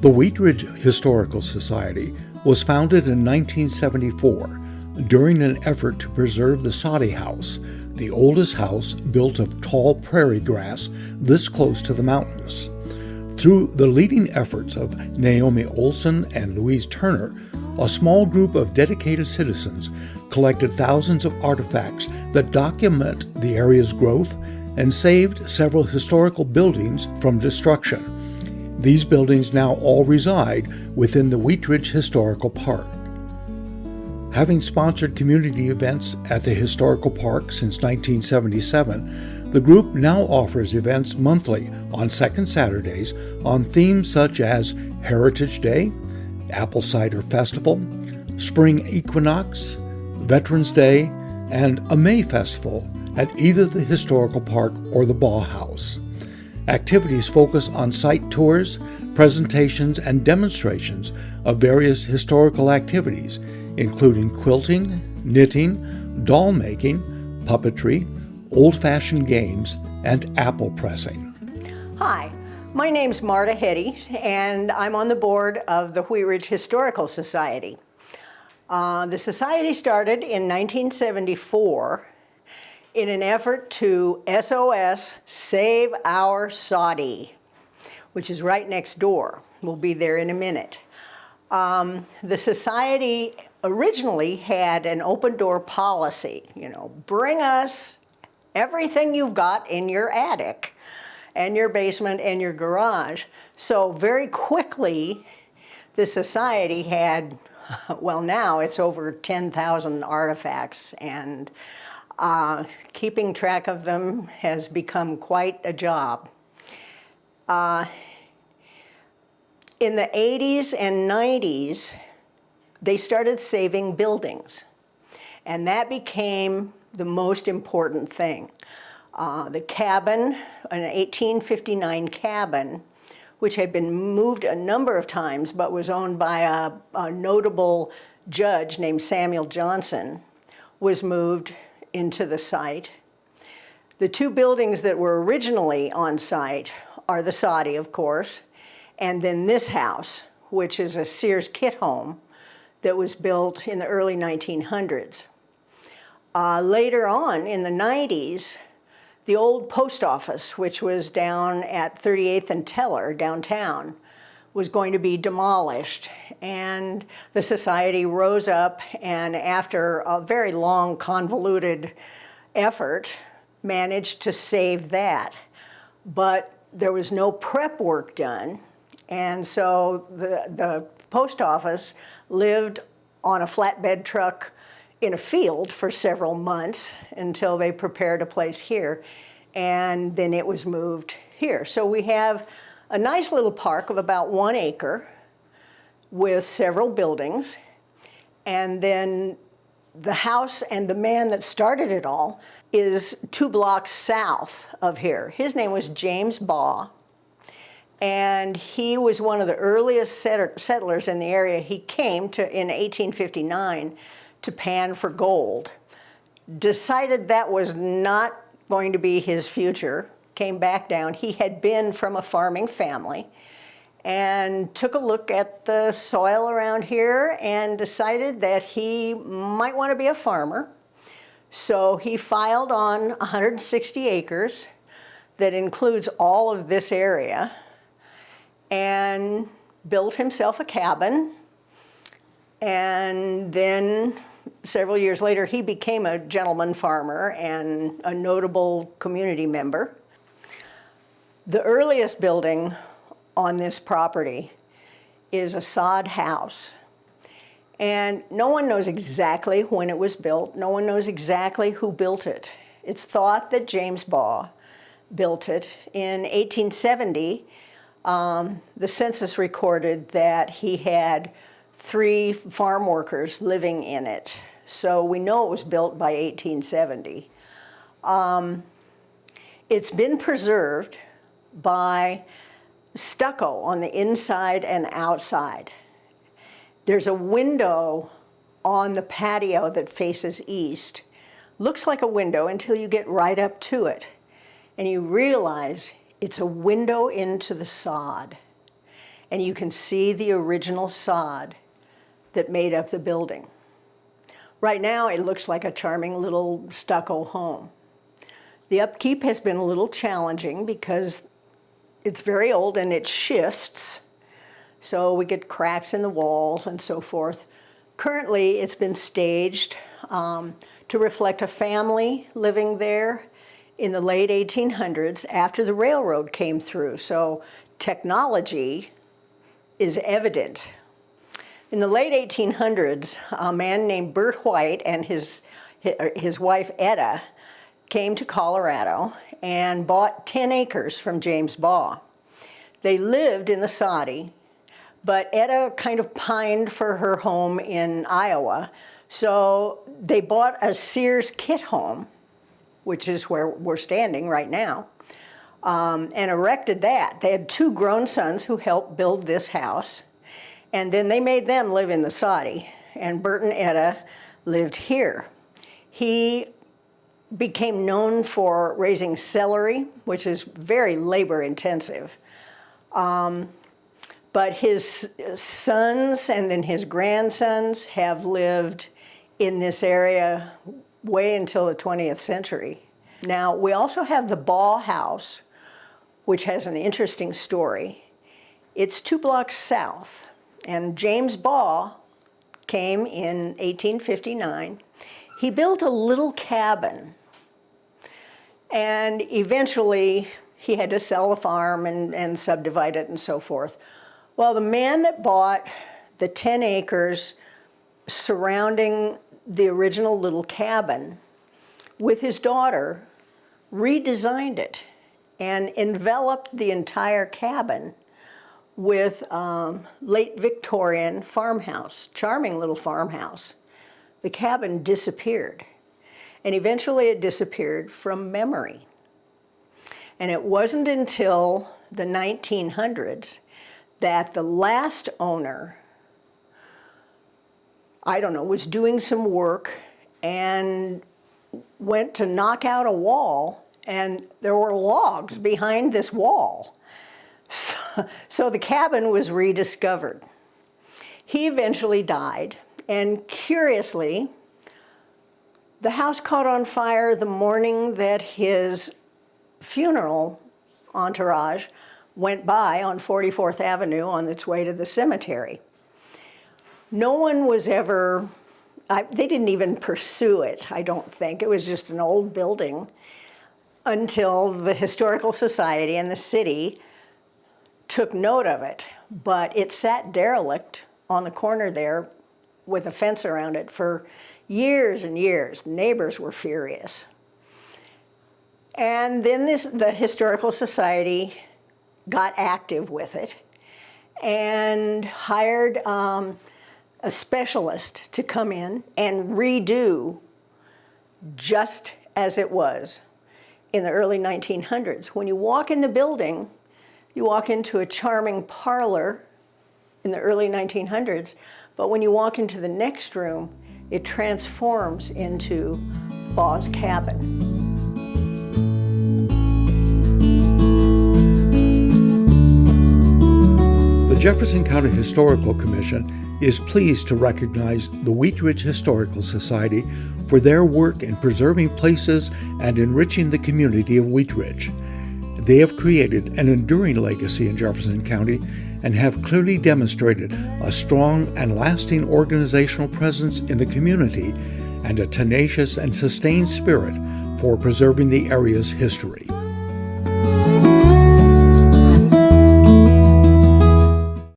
The Wheat Ridge Historical Society was founded in 1974 during an effort to preserve the Soddy House, the oldest house built of tall prairie grass this close to the mountains. Through the leading efforts of Naomi Olson and Louise Turner, a small group of dedicated citizens collected thousands of artifacts that document the area's growth and saved several historical buildings from destruction. These buildings now all reside within the Wheat Ridge Historical Park. Having sponsored community events at the historical park since 1977, the group now offers events monthly on second Saturdays on themes such as Heritage Day, Apple Cider Festival, Spring Equinox, Veterans Day, and a May Festival at either the historical park or the Bauhaus. Activities focus on site tours, presentations, and demonstrations of various historical activities, including quilting, knitting, doll making, puppetry, old-fashioned games, and apple pressing. Hi, my name's Marta Hedde, and I'm on the board of the Wheat Ridge Historical Society. The society started in 1974 in an effort to SOS, Save Our Soddy, which is right next door. We'll be there in a minute. The society originally had an open door policy, bring us everything you've got in your attic and your basement and your garage. So very quickly, the society had, well, now it's over 10,000 artifacts, and keeping track of them has become quite a job. In the 80s and 90s, they started saving buildings, and that became the most important thing. The cabin, an 1859 cabin, which had been moved a number of times but was owned by a notable judge named Samuel Johnson, was moved into the site. The two buildings that were originally on site are the Soddy, of course, and then this house, which is a Sears kit home that was built in the early 1900s. Later on, in the 90s, the old post office, which was down at 38th and Teller downtown, was going to be demolished. And the society rose up and, after a very long, convoluted effort, managed to save that. But there was no prep work done. And so the post office lived on a flatbed truck in a field for several months until they prepared a place here, and then it was moved here. So we have a nice little park of about 1 acre with several buildings, and then the house and the man that started it all is 2 blocks south of here. His name was James Baugh, and he was one of the earliest settlers in the area. He came in 1859 to pan for gold, decided that was not going to be his future, came back down. He had been from a farming family and took a look at the soil around here and decided that he might want to be a farmer. So he filed on 160 acres that includes all of this area and built himself a cabin. And then several years later, he became a gentleman farmer and a notable community member. The earliest building on this property is a sod house. And no one knows exactly when it was built. No one knows exactly who built it. It's thought that James Baugh built it. In 1870, the census recorded that he had 3 farm workers living in it. So we know it was built by 1870. It's been preserved by stucco on the inside and outside. There's a window on the patio that faces east. Looks like a window until you get right up to it, and you realize it's a window into the sod. and you can see the original sod that made up the building. Right now, it looks like a charming little stucco home. The upkeep has been a little challenging because it's very old and it shifts, so we get cracks in the walls and so forth. Currently, it's been staged to reflect a family living there in the late 1800s after the railroad came through, so technology is evident. In the late 1800s, a man named Bert White and his wife Etta came to Colorado and bought 10 acres from James Baugh. They lived in the Soddy, but Etta kind of pined for her home in Iowa, so they bought a Sears kit home, which is where we're standing right now, and erected that. They had 2 grown sons who helped build this house, and then they made them live in the Soddy, and Bert and Etta lived here. He became known for raising celery, which is very labor intensive. But his sons and then his grandsons have lived in this area way until the 20th century. Now, we also have the Baugh House, which has an interesting story. It's 2 blocks south, and James Baugh came in 1859. He built a little cabin, and eventually he had to sell the farm and subdivide it and so forth. Well, the man that bought the 10 acres surrounding the original little cabin with his daughter redesigned it and enveloped the entire cabin with late Victorian farmhouse, charming little farmhouse. The cabin disappeared, and eventually it disappeared from memory. And it wasn't until the 1900s that the last owner, I don't know, was doing some work and went to knock out a wall, and there were logs behind this wall. So the cabin was rediscovered. He eventually died, and curiously, the house caught on fire the morning that his funeral entourage went by on 44th Avenue on its way to the cemetery. No one was ever, they didn't even pursue it, I don't think. It was just an old building until the Historical Society and the city took note of it. But it sat derelict on the corner there with a fence around it for years and years. Neighbors were furious. And then the Historical Society got active with it and hired a specialist to come in and redo just as it was in the early 1900s. When you walk in the building, you walk into a charming parlor in the early 1900s, but when you walk into the next room, it transforms into Baugh's cabin. The Jefferson County Historical Commission is pleased to recognize the Wheat Ridge Historical Society for their work in preserving places and enriching the community of Wheat Ridge. They have created an enduring legacy in Jefferson County and have clearly demonstrated a strong and lasting organizational presence in the community and a tenacious and sustained spirit for preserving the area's history.